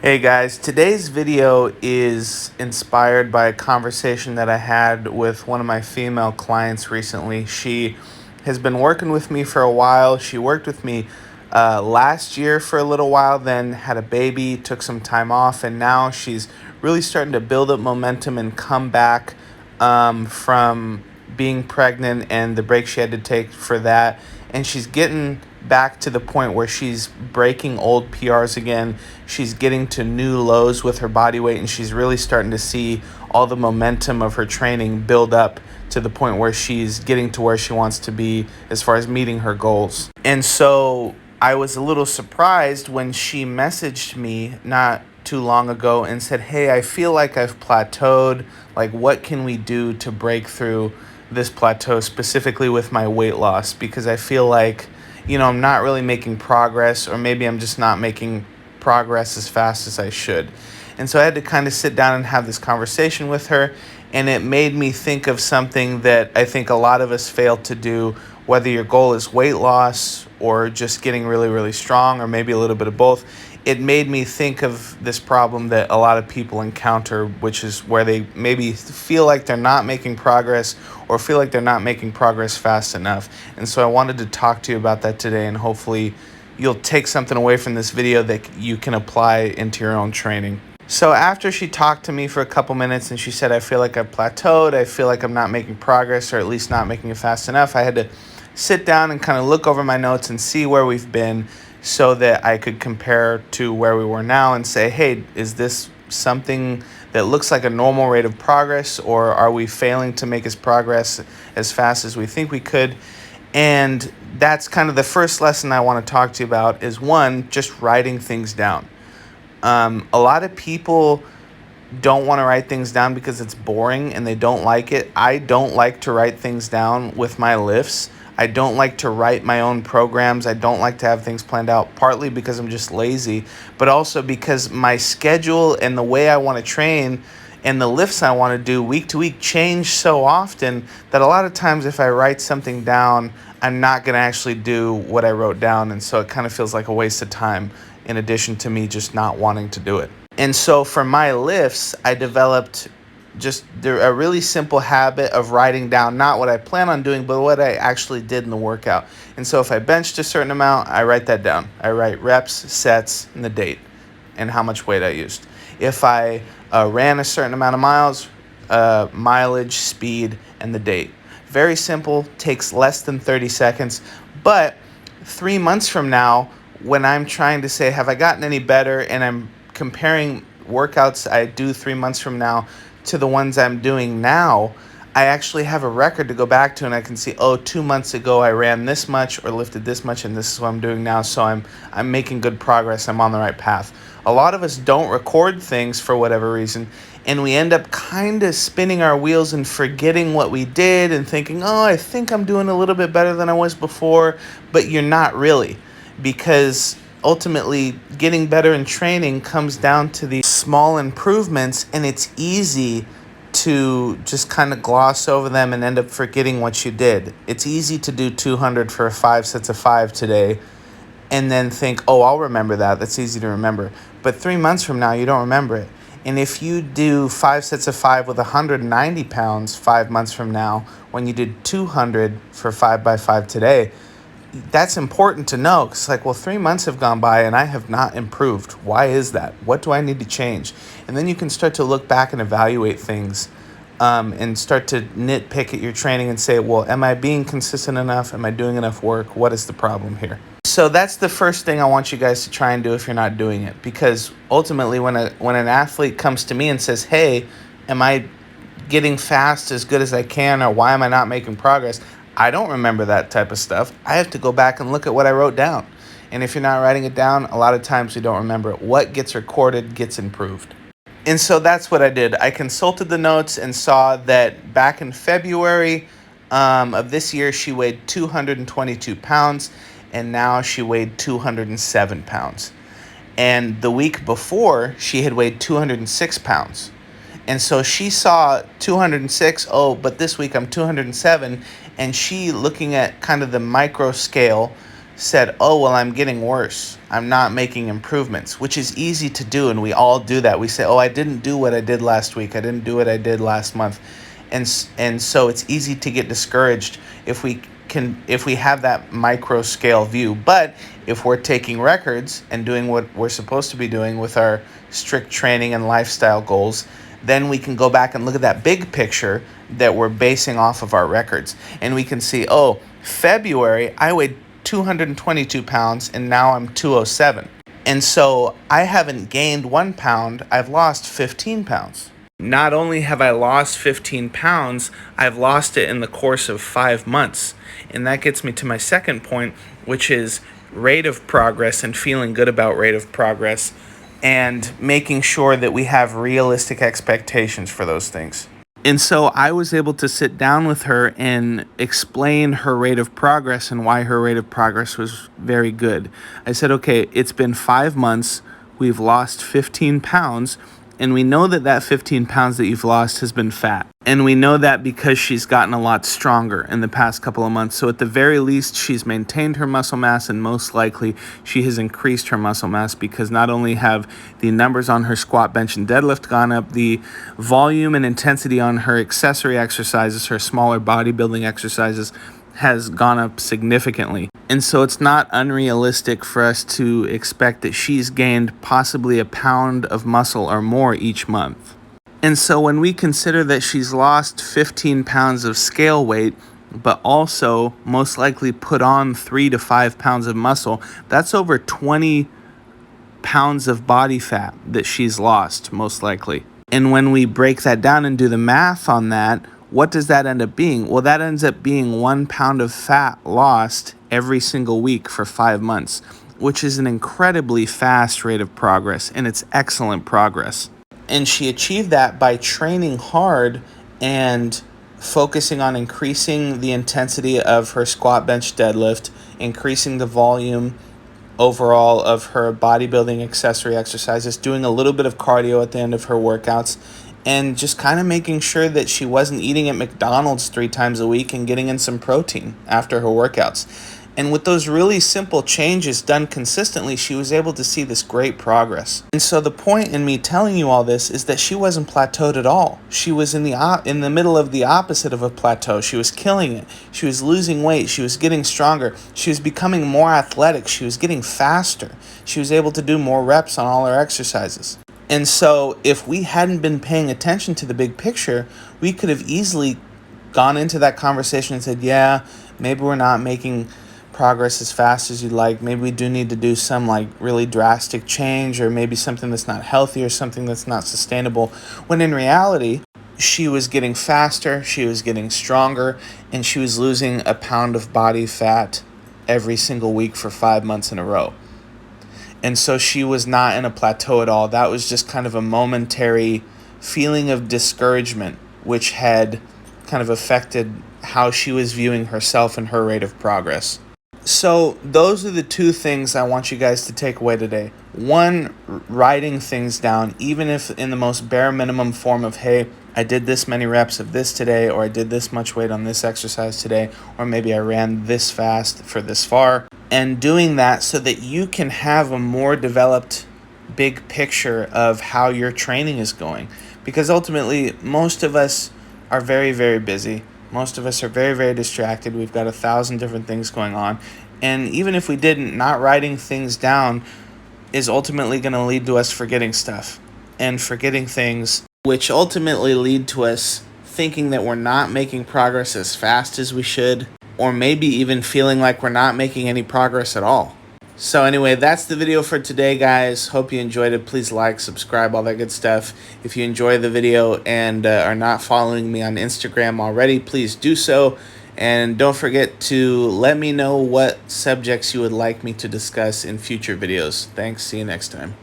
Hey guys, today's video is inspired by a conversation that I had with one of my female clients recently. She has been working with me for a while. She worked with me last year for a little while, then had a baby, took some time off, and now she's really starting to build up momentum and come back from being pregnant and the break she had to take for that. And she's getting back to the point where she's breaking old PRs again. She's getting to new lows with her body weight, and she's really starting to see all the momentum of her training build up to the point where she's getting to where she wants to be as far as meeting her goals. And so I was a little surprised when she messaged me not too long ago and said, "Hey, I feel like I've plateaued. Like, what can we do to break through this plateau, specifically with my weight loss? Because I feel like, I'm not really making progress, or maybe I'm just not making progress as fast as I should." And so I had to kind of sit down and have this conversation with her, and it made me think of something that I think a lot of us fail to do, whether your goal is weight loss or just getting really, really strong, or maybe a little bit of both. It made me think of this problem that a lot of people encounter, which is where they maybe feel like they're not making progress or feel like they're not making progress fast enough. And so I wanted to talk to you about that today, and hopefully you'll take something away from this video that you can apply into your own training. So after she talked to me for a couple minutes and she said, "I feel like I've plateaued, I feel like I'm not making progress, or at least not making it fast enough," I had to sit down and kind of look over my notes and see where we've been so that I could compare to where we were now and say, "Hey, is this something that looks like a normal rate of progress, or are we failing to make as progress as fast as we think we could?" And that's kind of the first lesson I want to talk to you about is, one, just writing things down. A lot of people don't want to write things down because it's boring and they don't like it. I don't like to write things down with my lifts. I don't like to write my own programs. I don't like to have things planned out, partly because I'm just lazy, but also because my schedule and the way I want to train and the lifts I want to do week to week change so often that a lot of times if I write something down, I'm not going to actually do what I wrote down. And so it kind of feels like a waste of time in addition to me just not wanting to do it. And so for my lifts, I developed just a really simple habit of writing down not what I plan on doing, but what I actually did in the workout. And so if I benched a certain amount, I write that down. I write reps, sets, and the date, and how much weight I used. If I ran a certain amount of miles, mileage, speed, and the date. Very simple, takes less than 30 seconds. But 3 months from now, when I'm trying to say, have I gotten any better, and I'm comparing workouts I do 3 months from now to the ones I'm doing now, I actually have a record to go back to, and I can see, 2 months ago I ran this much or lifted this much, and this is what I'm doing now, so I'm making good progress. I'm on the right path. A lot of us don't record things for whatever reason, and we end up kind of spinning our wheels and forgetting what we did and thinking, I think I'm doing a little bit better than I was before, but you're not really, because ultimately getting better in training comes down to these small improvements, and it's easy to just kind of gloss over them and end up forgetting what you did. It's easy to do 200 for 5 sets of 5 today and then think, I'll remember that. That's easy to remember. But 3 months from now, you don't remember it. And if you do 5 sets of 5 with 190 pounds 5 months from now, when you did 200 for 5 by 5 today, that's important to know. It's like, 3 months have gone by and I have not improved. Why is that? What do I need to change? And then you can start to look back and evaluate things and start to nitpick at your training and say, am I being consistent enough? Am I doing enough work? What is the problem here? So that's the first thing I want you guys to try and do if you're not doing it. Because ultimately, when an athlete comes to me and says, "Hey, am I getting fast as good as I can, or why am I not making progress?" I don't remember that type of stuff. I have to go back and look at what I wrote down. And if you're not writing it down, a lot of times you don't remember it. What gets recorded gets improved. And so that's what I did. I consulted the notes and saw that back in February of this year, she weighed 222 pounds, and now she weighed 207 pounds. And the week before, she had weighed 206 pounds. And so she saw 206, but this week I'm 207. And she, looking at kind of the micro scale, said, oh, well, I'm getting worse. I'm not making improvements, which is easy to do. And we all do that. We say, oh, I didn't do what I did last week. I didn't do what I did last month. And so it's easy to get discouraged if we have that micro scale view. But if we're taking records and doing what we're supposed to be doing with our strict training and lifestyle goals, then we can go back and look at that big picture that we're basing off of our records. And we can see, oh, February, I weighed 222 pounds and now I'm 207. And so I haven't gained 1 pound, I've lost 15 pounds. Not only have I lost 15 pounds, I've lost it in the course of 5 months. And that gets me to my second point, which is rate of progress and feeling good about rate of progress and making sure that we have realistic expectations for those things. And so I was able to sit down with her and explain her rate of progress and why her rate of progress was very good. I said, okay, it's been 5 months. We've lost 15 pounds. And we know that that 15 pounds that you've lost has been fat. And we know that because she's gotten a lot stronger in the past couple of months. So at the very least, she's maintained her muscle mass, and most likely she has increased her muscle mass, because not only have the numbers on her squat, bench, and deadlift gone up, the volume and intensity on her accessory exercises, her smaller bodybuilding exercises, has gone up significantly. And so it's not unrealistic for us to expect that she's gained possibly a pound of muscle or more each month. And so when we consider that she's lost 15 pounds of scale weight, but also most likely put on 3 to 5 pounds of muscle, that's over 20 pounds of body fat that she's lost, most likely. And when we break that down and do the math on that, what does that end up being? Well, that ends up being 1 pound of fat lost every single week for 5 months, which is an incredibly fast rate of progress, and it's excellent progress. And she achieved that by training hard and focusing on increasing the intensity of her squat, bench, deadlift, increasing the volume overall of her bodybuilding accessory exercises, doing a little bit of cardio at the end of her workouts, and just kind of making sure that she wasn't eating at McDonald's 3 times a week and getting in some protein after her workouts. And with those really simple changes done consistently, she was able to see this great progress. And so the point in me telling you all this is that she wasn't plateaued at all. She was in the middle of the opposite of a plateau. She was killing it. She was losing weight. She was getting stronger. She was becoming more athletic. She was getting faster. She was able to do more reps on all her exercises. And so if we hadn't been paying attention to the big picture, we could have easily gone into that conversation and said, yeah, maybe we're not making progress as fast as you'd like. Maybe we do need to do some like really drastic change, or maybe something that's not healthy or something that's not sustainable. When in reality, she was getting faster, she was getting stronger, and she was losing a pound of body fat every single week for 5 months in a row. And so she was not in a plateau at all. That was just kind of a momentary feeling of discouragement, which had kind of affected how she was viewing herself and her rate of progress. So those are the 2 things I want you guys to take away today. 1, writing things down, even if in the most bare minimum form of, hey, I did this many reps of this today, or I did this much weight on this exercise today, or maybe I ran this fast for this far. And doing that so that you can have a more developed big picture of how your training is going. Because ultimately, most of us are very, very busy. Most of us are very, very distracted. We've got 1,000 different things going on. And even if we didn't, not writing things down is ultimately going to lead to us forgetting stuff. And forgetting things, which ultimately lead to us thinking that we're not making progress as fast as we should, or maybe even feeling like we're not making any progress at all. So anyway, that's the video for today, guys. Hope you enjoyed it. Please like, subscribe, all that good stuff. If you enjoy the video and are not following me on Instagram already, please do so. And don't forget to let me know what subjects you would like me to discuss in future videos. Thanks. See you next time.